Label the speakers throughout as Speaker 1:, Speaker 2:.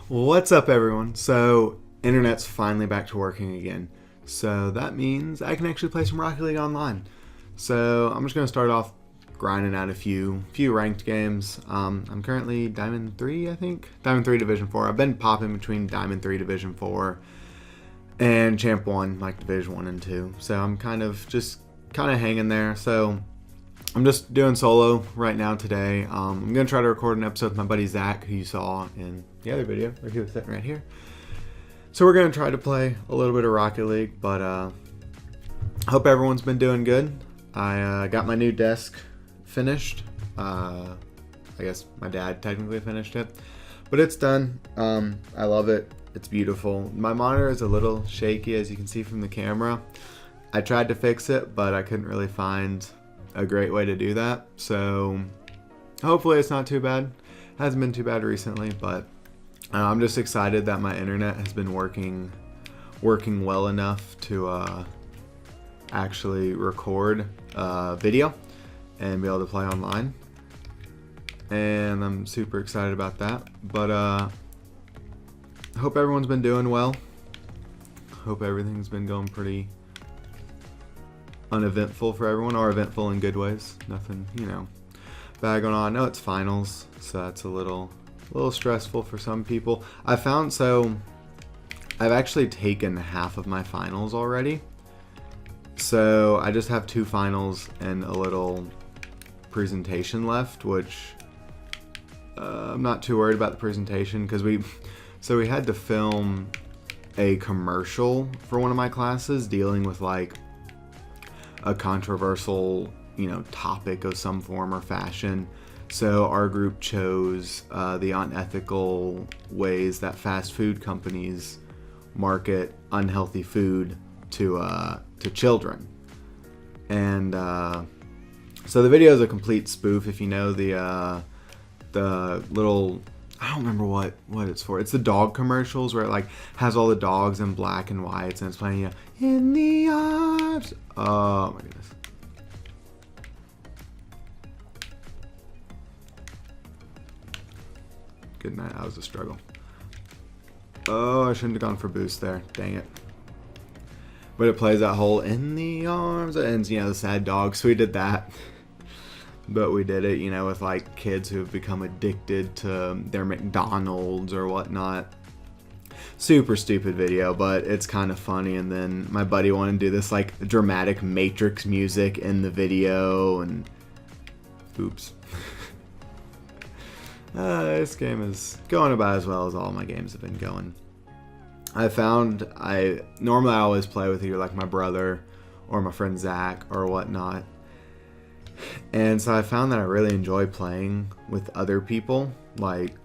Speaker 1: What's up, everyone? So, internet's finally back to working again. So that means I can actually play some Rocket League online. So I'm just gonna start off grinding out a few ranked games. I'm currently Diamond 3, I think. Diamond 3 Division 4. I've been popping between Diamond 3 Division 4 and Champ 1, like Division 1 and 2. So I'm kind of hanging there. So I'm just doing solo right now today. I'm going to try to record an episode with my buddy Zach, who you saw in the other video, where he was sitting right here. So we're going to try to play a little bit of Rocket League, but hope everyone's been doing good. I got my new desk finished. I guess my dad technically finished it, but it's done. I love it. It's beautiful. My monitor is a little shaky, as you can see from the camera. I tried to fix it, but I couldn't really find a great way to do that. So hopefully it's not too bad. Hasn't been too bad recently, but I'm just excited that my internet has been working well enough to actually record video and be able to play online. And I'm super excited about that. But hope everyone's been doing well. Hope everything's been going pretty uneventful for everyone, or eventful in good ways. Nothing, bad going on. I know it's finals, so that's a little stressful for some people. I've actually taken half of my finals already. So I just have 2 finals and a little presentation left, which I'm not too worried about the presentation, because we had to film a commercial for one of my classes dealing with like a controversial, topic of some form or fashion. So our group chose the unethical ways that fast food companies market unhealthy food to children. And so the video is a complete spoof. If you know the little, I don't remember what it's for. It's the dog commercials where it like has all the dogs in black and whites, and it's playing in the arms. Oh my goodness. Good night. That was a struggle. Oh, I shouldn't have gone for boost there. Dang it. But it plays that whole in the arms and the sad dog. So we did that. But we did it, with like kids who have become addicted to their McDonald's or whatnot. Super stupid video, but it's kind of funny. And then my buddy wanted to do this like dramatic Matrix music in the video, and oops. This game is going about as well as all my games have been going. Normally I always play with either like my brother or my friend Zach or whatnot. And so I found that I really enjoy playing with other people, like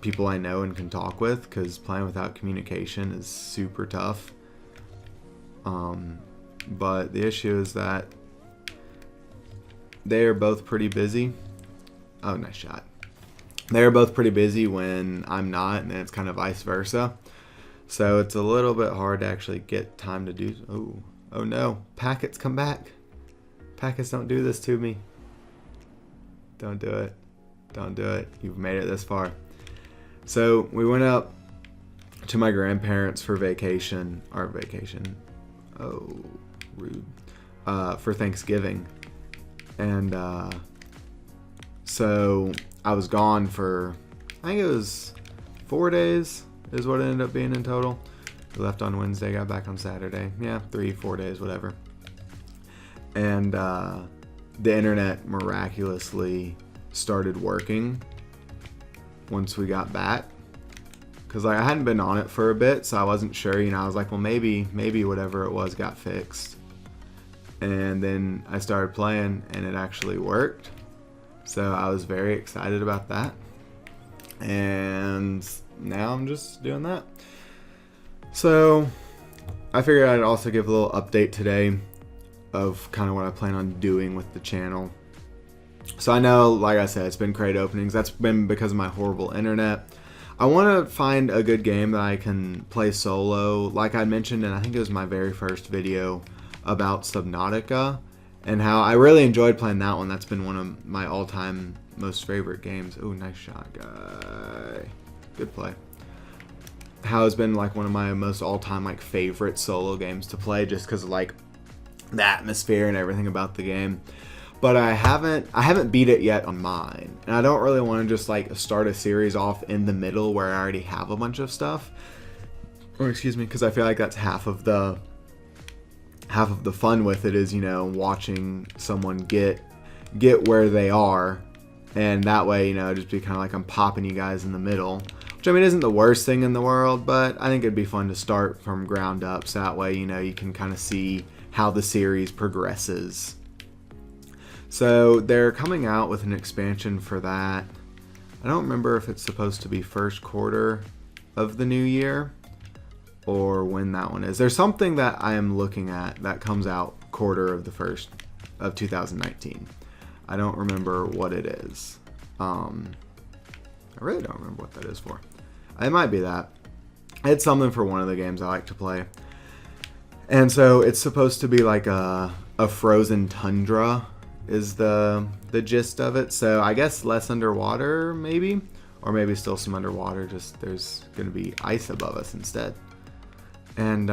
Speaker 1: people I know and can talk with, because playing without communication is super tough. But the issue is that they are both pretty busy. Oh, nice shot. They're both pretty busy when I'm not, and then it's kind of vice versa. So it's a little bit hard to actually get time to do. Oh no, packets, come back. Packets, don't do this to me. Don't do it. Don't do it. You've made it this far. So we went up to my grandparents for vacation. Oh, rude. For Thanksgiving. And so I was gone for, I think it was 4 days is what it ended up being in total. We left on Wednesday, got back on Saturday. Yeah, 3-4 days, whatever. And the internet miraculously started working once we got back, because like I hadn't been on it for a bit, so I wasn't sure. I was like, well, maybe whatever it was got fixed. And then I started playing, and it actually worked. So I was very excited about that, and now I'm just doing that. So I figured I'd also give a little update today of kind of what I plan on doing with the channel. So I know, like I said, it's been crate openings. That's been because of my horrible internet. I want to find a good game that I can play solo. Like I mentioned, and I think it was my very first video about Subnautica, and how I really enjoyed playing that one. That's been one of my all-time most favorite games. Oh, nice shot, guy. Good play. how it's been like one of my most all-time like favorite solo games to play, just because of like the atmosphere and everything about the game. But I haven't beat it yet on mine, and I don't really want to just like start a series off in the middle where I already have a bunch of stuff, or excuse me, because I feel like that's half of the fun with it is, you know, watching someone get where they are, and that way, you know, just be kind of like I'm popping you guys in the middle, which I mean isn't the worst thing in the world, but I think it'd be fun to start from ground up, so that way, you know, you can kind of see how the series progresses. So they're coming out with an expansion for that. I don't remember if it's supposed to be first quarter of the new year or when that one is. There's something that I am looking at that comes out quarter of the first of 2019. I don't remember what it is. I really don't remember what that is for. It might be that. It's something for one of the games I like to play. And so it's supposed to be like a frozen tundra is the gist of it. So I guess less underwater maybe, or maybe still some underwater, just there's going to be ice above us instead. And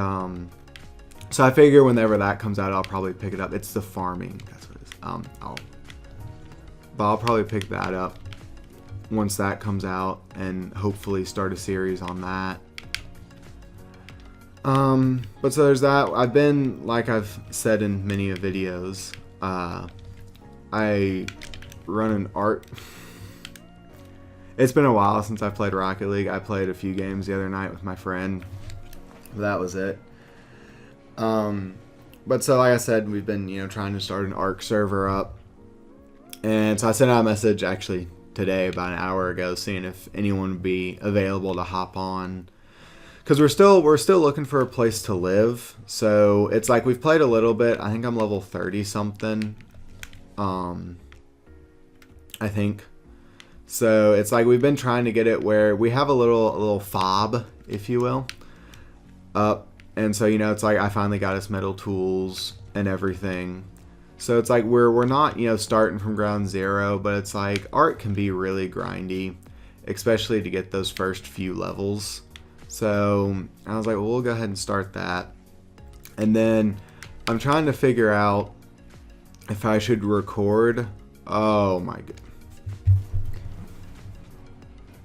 Speaker 1: so I figure whenever that comes out, I'll probably pick it up. It's the farming, that's what it is. I'll probably pick that up once that comes out and hopefully start a series on that. But so there's that. I've been, like I've said in many of videos, I run an art. It's been a while since I played Rocket League. I played a few games the other night with my friend. That was it. But so like I said, we've been, you know, trying to start an ARC server up. And so I sent out a message actually today about an hour ago seeing if anyone would be available to hop on. Because we're still looking for a place to live. So it's like we've played a little bit. I think I'm level 30 something. I think. So it's like we've been trying to get it where we have a little fob, if you will, up. And so, you know, it's like I finally got us metal tools and everything. So it's like we're not, you know, starting from ground zero, but it's like art can be really grindy, especially to get those first few levels. So I was like, well, we'll go ahead and start that. And then I'm trying to figure out if I should record. Oh my god.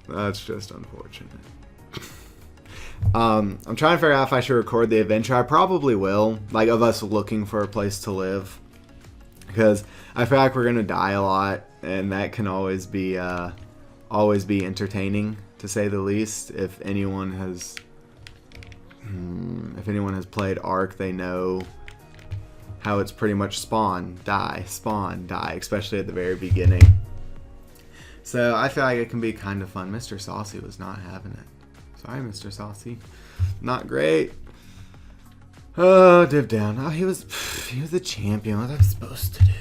Speaker 1: That's just unfortunate. I'm trying to figure out if I should record the adventure. I probably will, like of us looking for a place to live, because I feel like we're gonna die a lot, and that can always be entertaining, to say the least. If anyone has played Ark, they know how it's pretty much spawn, die, especially at the very beginning. So I feel like it can be kind of fun. Mr. Saucy was not having it. Sorry, Mr. Saucy. Not great. Oh, div down. Oh, he was a champion. What was I supposed to do?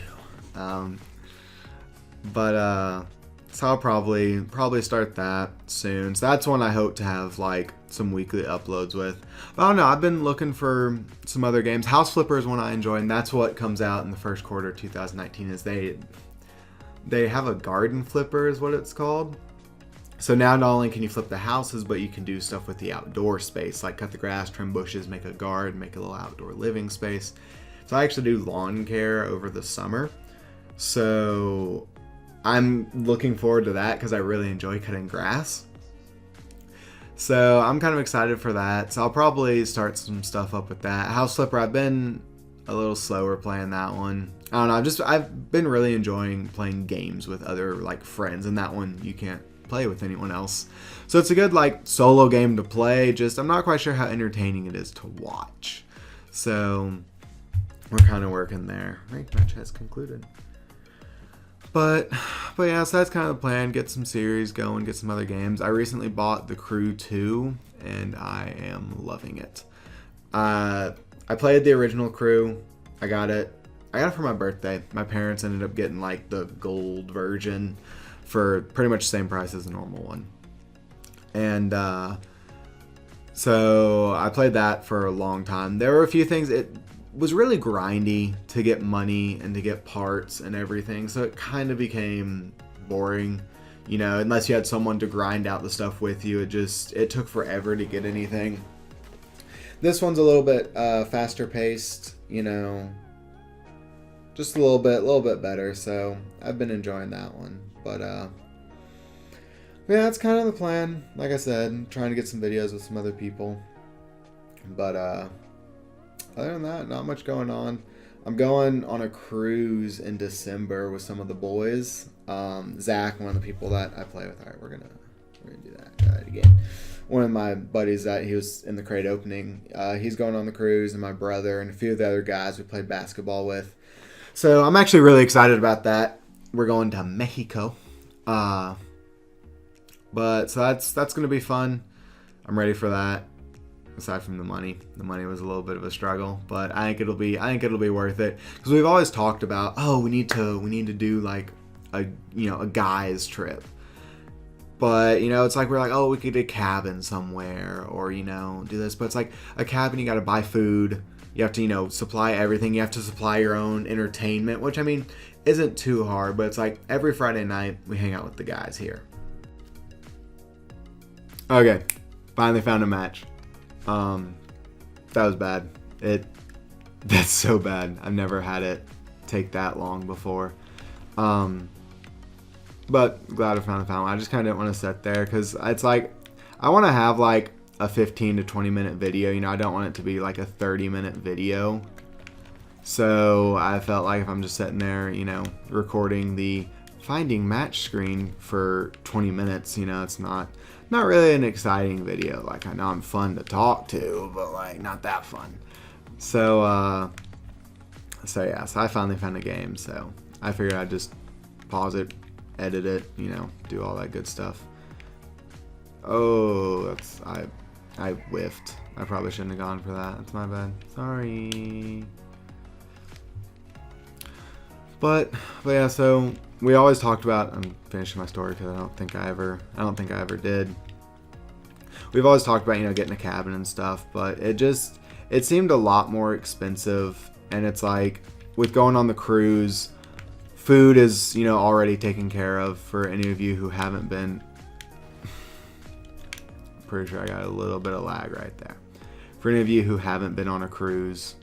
Speaker 1: So I'll probably start that soon. So that's one I hope to have like some weekly uploads with. But I don't know. I've been looking for some other games. House Flipper is one I enjoy, and that's what comes out in the first quarter of 2019. Is they have a garden flipper, is what it's called. So now not only can you flip the houses, but you can do stuff with the outdoor space, like cut the grass, trim bushes, make a garden, make a little outdoor living space. So I actually do lawn care over the summer. So I'm looking forward to that because I really enjoy cutting grass. So I'm kind of excited for that. So I'll probably start some stuff up with that. House Flipper, I've been a little slower playing that one. I don't know, I've been really enjoying playing games with other like friends, and that one you can't play with anyone else. So it's a good like solo game to play, just I'm not quite sure how entertaining it is to watch. So we're kind of working there. Ranked match has concluded. But yeah, so that's kind of the plan. Get some series going, get some other games. I recently bought The Crew 2, and I am loving it. I played the original Crew. I got it for my birthday. My parents ended up getting like the gold version for pretty much the same price as the normal one. And so I played that for a long time. There were a few things. It was really grindy to get money and to get parts and everything, so it kind of became boring. You know, unless you had someone to grind out the stuff with you, it took forever to get anything. This one's a little bit faster paced, you know, just a little bit better. So I've been enjoying that one. But yeah, that's kind of the plan. Like I said, trying to get some videos with some other people. But other than that, not much going on. I'm going on a cruise in December with some of the boys. Zach, one of the people that I play with. All right, we're gonna do that again. One of my buddies that he was in the crate opening, he's going on the cruise, and my brother and a few of the other guys we played basketball with. So I'm actually really excited about that. We're going to Mexico. But so that's gonna be fun. I'm ready for that. Aside from the money was a little bit of a struggle, but I think it'll be worth it, because we've always talked about, oh, we need to do like a guy's trip. But, you know, it's like we're like, oh, we could get a cabin somewhere, or, you know, do this. But it's like a cabin, you got to buy food. You have to, you know, supply everything. You have to supply your own entertainment, which, I mean, isn't too hard. But it's like every Friday night we hang out with the guys here. Okay, finally found a match. That was bad. That's so bad. I've never had it take that long before. But glad I found one. I just kind of didn't want to sit there, because it's like I want to have like a 15 to 20 minute video. You know, I don't want it to be like a 30-minute video. So I felt like if I'm just sitting there, you know, recording the finding match screen for 20 minutes, you know, it's not really an exciting video. Like, I know I'm fun to talk to, but like not that fun. So yeah, so I finally found a game, so I figured I'd just pause it, edit it, you know, do all that good stuff. Oh, I whiffed. I probably shouldn't have gone for that. That's my bad. Sorry. But yeah, so we always talked about, I'm finishing my story because I don't think I ever did. We've always talked about, you know, getting a cabin and stuff, but it seemed a lot more expensive. And it's like, with going on the cruise, food is, you know, already taken care of. For any of you who haven't been, pretty sure I got a little bit of lag right there. For any of you who haven't been on a cruise,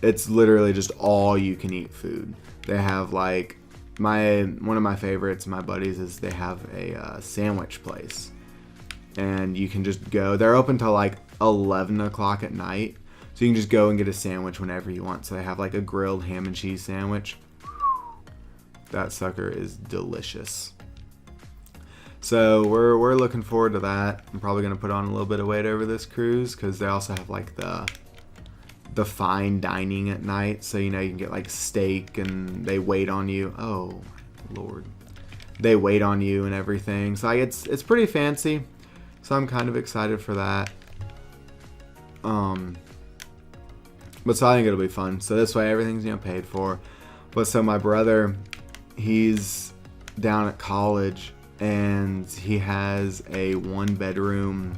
Speaker 1: it's literally just all you can eat food. They have like one of my favorites, my buddies, is they have a sandwich place, and you can just go. They're open till like 11 o'clock at night, so you can just go and get a sandwich whenever you want. So they have like a grilled ham and cheese sandwich. That sucker is delicious. So we're looking forward to that. I'm probably gonna put on a little bit of weight over this cruise, because they also have like the fine dining at night, so you know, you can get like steak, and they wait on you. Oh Lord, they wait on you and everything. So like, it's pretty fancy. So I'm kind of excited for that. But so I think it'll be fun. So this way everything's, you know, paid for. But so my brother, he's down at college, and he has a 1-bedroom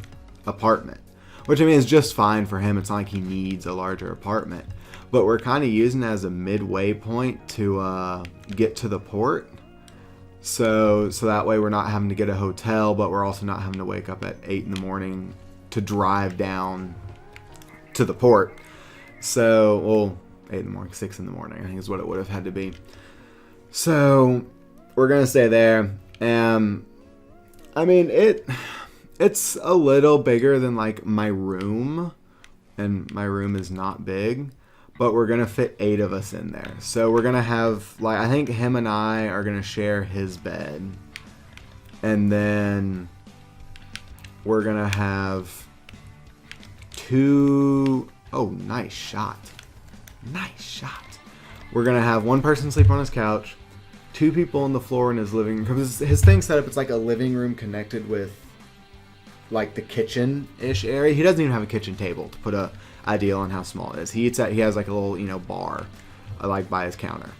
Speaker 1: apartment, which, I mean, is just fine for him. It's not like he needs a larger apartment. But we're kind of using it as a midway point to get to the port. So that way we're not having to get a hotel, but we're also not having to wake up at 8 in the morning to drive down to the port. So, well, 8 in the morning, 6 in the morning, I think is what it would have had to be. So we're going to stay there. I mean, it's a little bigger than like my room, and my room is not big, but we're gonna fit 8 of us in there. So we're gonna have, like, I think him and I are gonna share his bed, and then we're gonna have 2. Oh, nice shot. We're gonna have one person sleep on his couch, 2 people on the floor in his living room. Because his thing's set up, it's like a living room connected with like the kitchen-ish area. He doesn't even have a kitchen table, to put a idea on how small it is. He has like a little, you know, bar like by his counter.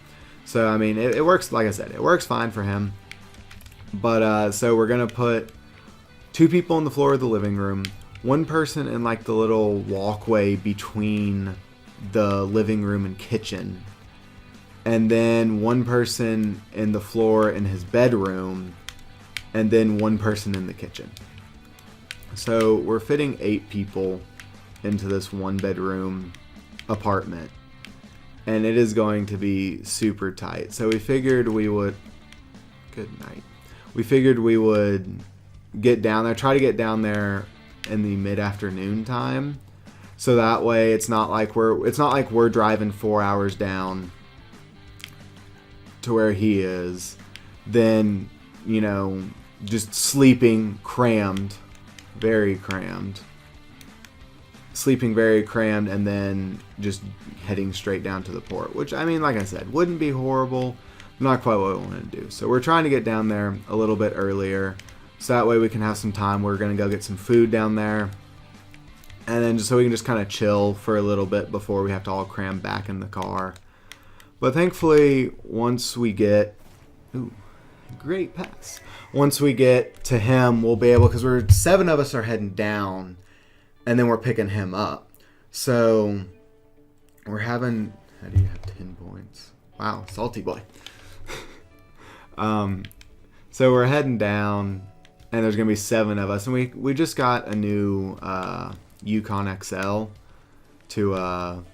Speaker 1: So I mean, it works. Like I said, it works fine for him. But so we're gonna put 2 people on the floor of the living room, 1 person in like the little walkway between the living room and kitchen, and then one person in the floor in his bedroom, and then one person in the kitchen. So we're fitting 8 people into this 1-bedroom apartment, and it is going to be super tight. So we figured we would, good night. We figured we would get down there, try to get down there in the mid-afternoon time. So that way it's not like we're driving 4 hours down to where he is, then, you know, just sleeping crammed, very crammed. Sleeping very crammed, and then just heading straight down to the port, which, I mean, like I said, wouldn't be horrible. Not quite what we wanted to do. So we're trying to get down there a little bit earlier, so that way we can have some time. We're going to go get some food down there, and then just so we can just kind of chill for a little bit before we have to all cram back in the car. But thankfully, once we get... Ooh, great pass. Once we get to him, we'll be able... Because 7 of us are heading down, and then we're picking him up. So we're having... How do you have 10 points? Wow, salty boy. So we're heading down, and there's going to be 7 of us. And we just got a new Yukon XL to...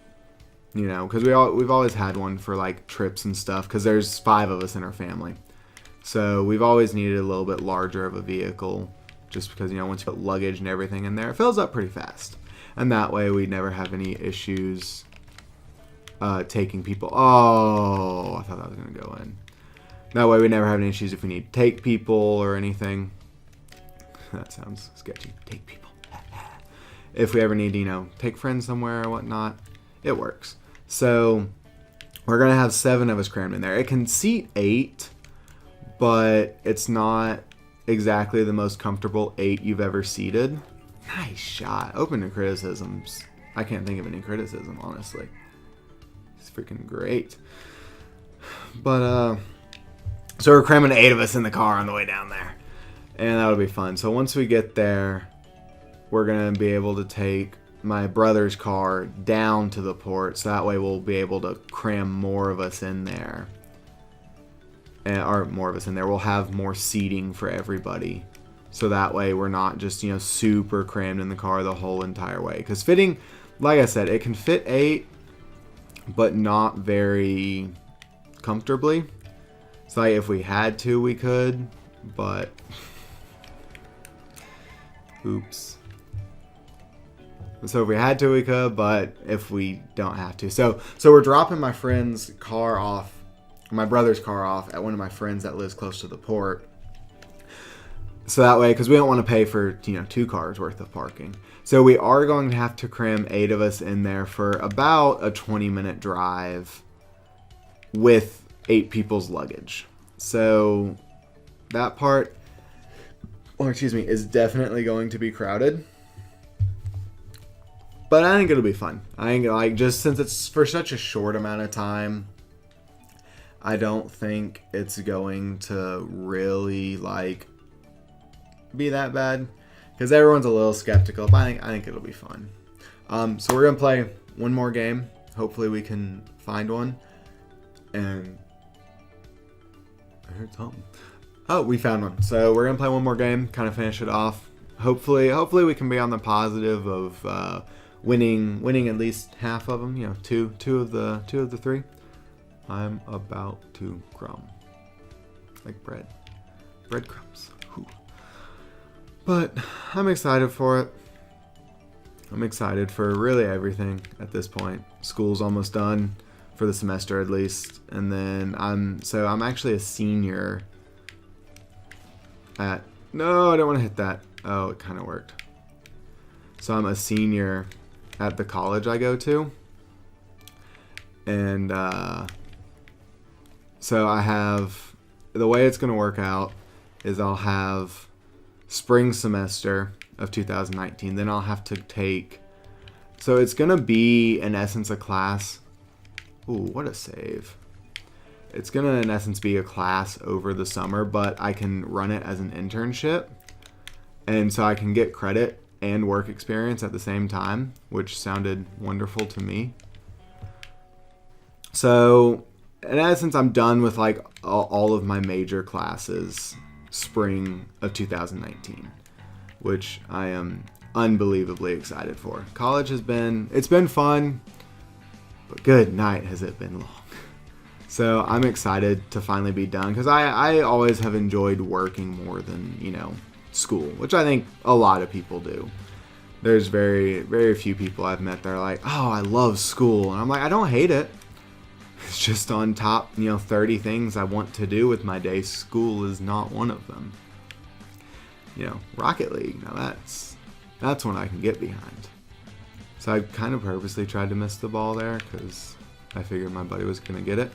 Speaker 1: you know, because we've always had one for like trips and stuff, because there's 5 of us in our family. So we've always needed a little bit larger of a vehicle, just because, you know, once you put luggage and everything in there, it fills up pretty fast. And that way we never have any issues taking people. Oh, I thought that was going to go in. That way we never have any issues if we need to take people or anything. That sounds sketchy. Take people. If we ever need to, you know, take friends somewhere or whatnot, it works. So we're going to have 7 of us crammed in there. It can seat 8, but it's not exactly the most comfortable 8 you've ever seated. Nice shot. Open to criticisms. I can't think of any criticism, honestly. It's freaking great. But, so we're cramming 8 of us in the car on the way down there. And that'll be fun. So once we get there, we're going to be able to take my brother's car down to the port, so that way we'll be able to cram more of us in there. We'll have more seating for everybody, so that way we're not just, you know, super crammed in the car the whole entire way. Because fitting, like I said, it can fit 8, but not very comfortably. So like if we had to, we could, but oops. So if we had to, we could, but if we don't have to. So we're dropping my friend's car off, my brother's car off at one of my friends that lives close to the port. So that way, because we don't want to pay for, you know, 2 cars worth of parking. So we are going to have to cram 8 of us in there for about a 20-minute drive with 8 people's luggage. So that part, is definitely going to be crowded. But I think it'll be fun. I think, like, just since it's for such a short amount of time, I don't think it's going to really, like, be that bad. Because everyone's a little skeptical, but I think it'll be fun. So we're going to play one more game. Hopefully we can find one. And I heard something. Oh, we found one. So we're going to play one more game, kind of finish it off. Hopefully we can be on the positive of winning at least half of them, you know, two of the 3. I'm about to crumb like breadcrumbs. Whew. But I'm excited for it. I'm excited for really everything at this point. School's almost done for the semester at least, and then I'm actually a senior at... No, I don't want to hit that. Oh, it kind of worked. So I'm a senior at the college I go to, and so I have, the way it's going to work out is I'll have spring semester of 2019, then I'll have to take, so it's going to be in essence a class. Ooh, what a save. It's going to in essence be a class over the summer, but I can run it as an internship, and so I can get credit and work experience at the same time, which sounded wonderful to me. So in essence, I'm done with like all of my major classes spring of 2019, which I am unbelievably excited for. College it's been fun, but good night has it been long. So I'm excited to finally be done because I always have enjoyed working more than, school, which I think a lot of people do. There's very, very few people I've met that are like, oh, I love school. And I'm like, I don't hate it. It's just on top, 30 things I want to do with my day. School is not one of them. Rocket League, now that's one I can get behind. So I kind of purposely tried to miss the ball there because I figured my buddy was going to get it.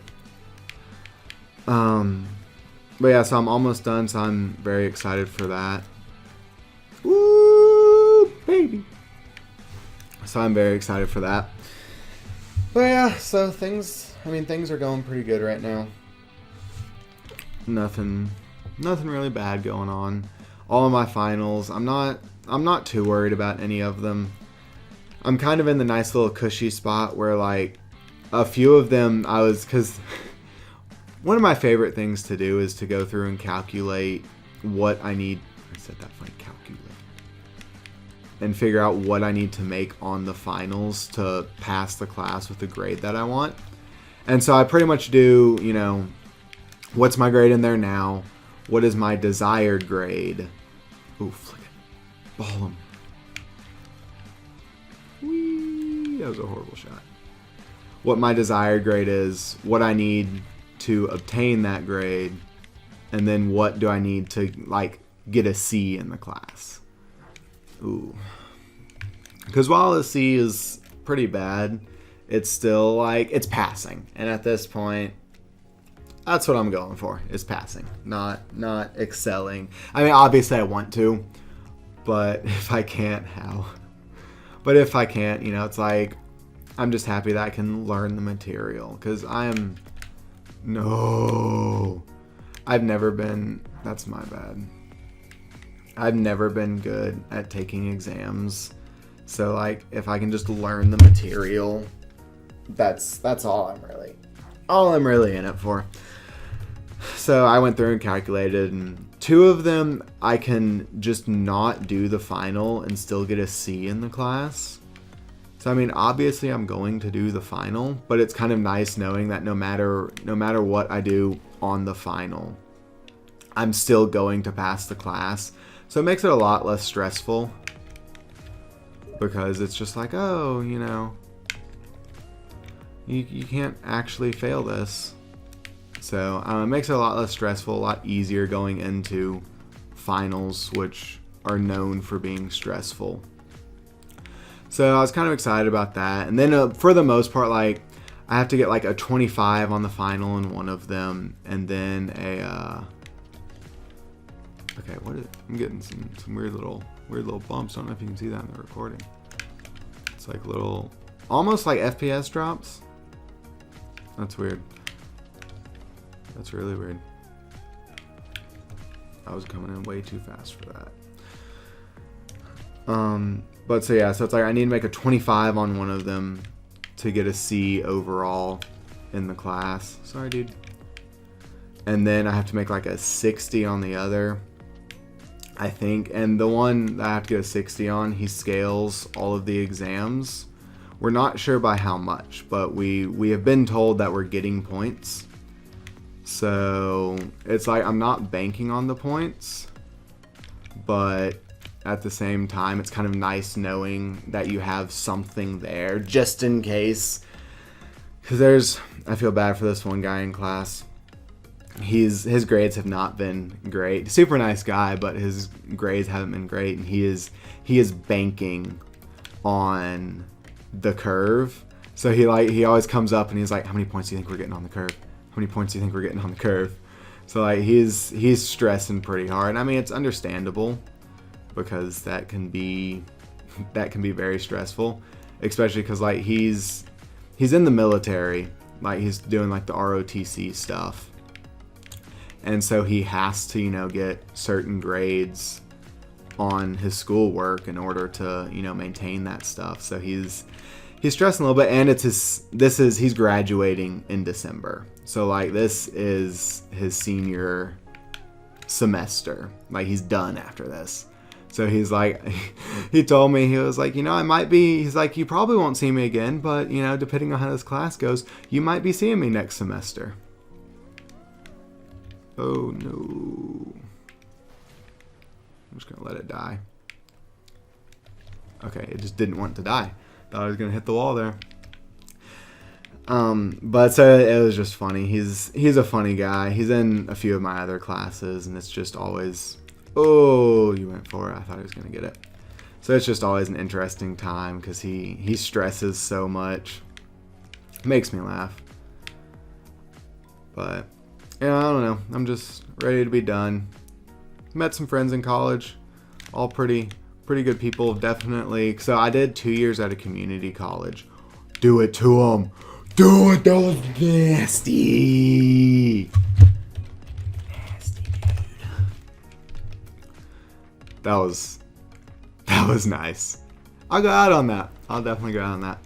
Speaker 1: But yeah, so I'm almost done, so I'm very excited for that. Woo, baby. So I'm very excited for that. But yeah, so things are going pretty good right now. Nothing really bad going on. All of my finals, I'm not too worried about any of them. I'm kind of in the nice little cushy spot where like a few of them because one of my favorite things to do is to go through and calculate what I need. I said that funny, calculate. And figure out what I need to make on the finals to pass the class with the grade that I want. And so I pretty much do, what's my grade in there now? What is my desired grade? Ooh, flick it. Ball him. Whee! That was a horrible shot. What my desired grade is, what I need to obtain that grade, and then what do I need to, get a C in the class. Ooh. Because while a C is pretty bad, it's still, it's passing. And at this point, that's what I'm going for, is passing, not excelling. I mean, obviously I want to, but if I can't, how? But if I can't, it's like, I'm just happy that I can learn the material. Because that's my bad. I've never been good at taking exams. So, if I can just learn the material, that's all I'm really in it for. So I went through and calculated, and 2 of them I can just not do the final and still get a C in the class. So I mean, obviously I'm going to do the final, but it's kind of nice knowing that no matter what I do on the final, I'm still going to pass the class. So it makes it a lot less stressful because it's just like, oh, you can't actually fail this. So it makes it a lot less stressful, a lot easier going into finals, which are known for being stressful. So I was kind of excited about that. And then for the most part, I have to get a 25 on the final in one of them, and then okay, I'm getting some weird little bumps. I don't know if you can see that in the recording. It's almost like FPS drops. That's weird. That's really weird. I was coming in way too fast for that. But so yeah, so it's I need to make a 25 on one of them to get a C overall in the class. Sorry, dude. And then I have to make a 60 on the other, I think. And the one that I have to get a 60 on, he scales all of the exams. We're not sure by how much, but we have been told that we're getting points. So it's I'm not banking on the points, but at the same time, it's kind of nice knowing that you have something there just in case. Because I feel bad for this one guy in class. His grades have not been great. Super nice guy, but his grades haven't been great, and he is banking on the curve. So he always comes up and he's like, how many points do you think we're getting on the curve? How many points do you think we're getting on the curve? So he's stressing pretty hard. I mean, it's understandable because that can be very stressful, especially because he's in the military, he's doing the ROTC stuff, and so he has to get certain grades on his schoolwork in order to maintain that stuff. So he's he's stressing a little bit, and he's graduating in December. So like this is his senior semester. Like he's done after this. So he's like, he told me, he was like, he's like, you probably won't see me again, but depending on how this class goes, you might be seeing me next semester. Oh no. I'm just gonna let it die. Okay, it just didn't want to die. Thought I was gonna hit the wall there. But so it was just funny. He's a funny guy. He's in a few of my other classes, and it's just always, oh, you went for it. I thought he was gonna get it. So it's just always an interesting time because he stresses so much. Makes me laugh. But yeah, I don't know. I'm just ready to be done. Met some friends in college, all pretty good people, definitely. So I did 2 years at a community college. Do it to them. Do it. That was nasty. Nasty, dude. That was nice. I'll go out on that. I'll definitely go out on that.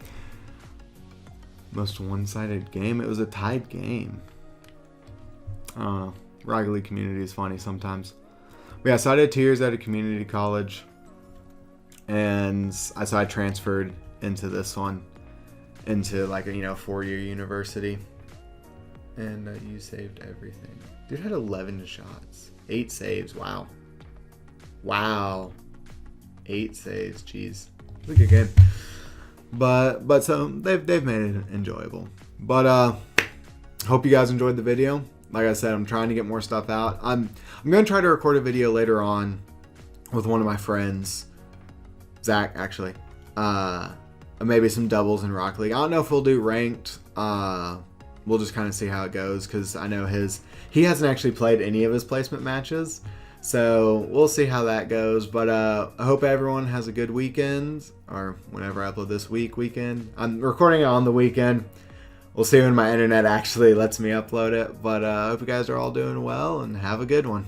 Speaker 1: Most one-sided game. It was a tied game. I don't know. Rocket League community is funny sometimes. But yeah, so I did 2 years at a community college. And so I transferred into this one. Into like a 4-year university. And you saved everything. Dude had 11 shots. 8 saves. Wow. 8 saves. Jeez. It was a good game. But so they've made it enjoyable. But hope you guys enjoyed the video. Like I said, I'm trying to get more stuff out. I'm going to try to record a video later on with one of my friends, Zach, actually. Maybe some doubles in Rocket League. I don't know if we'll do ranked. We'll just kind of see how it goes because I know he hasn't actually played any of his placement matches. So we'll see how that goes. But I hope everyone has a good weekend, or whenever I upload this weekend. I'm recording it on the weekend. We'll see when my internet actually lets me upload it. But I hope you guys are all doing well and have a good one.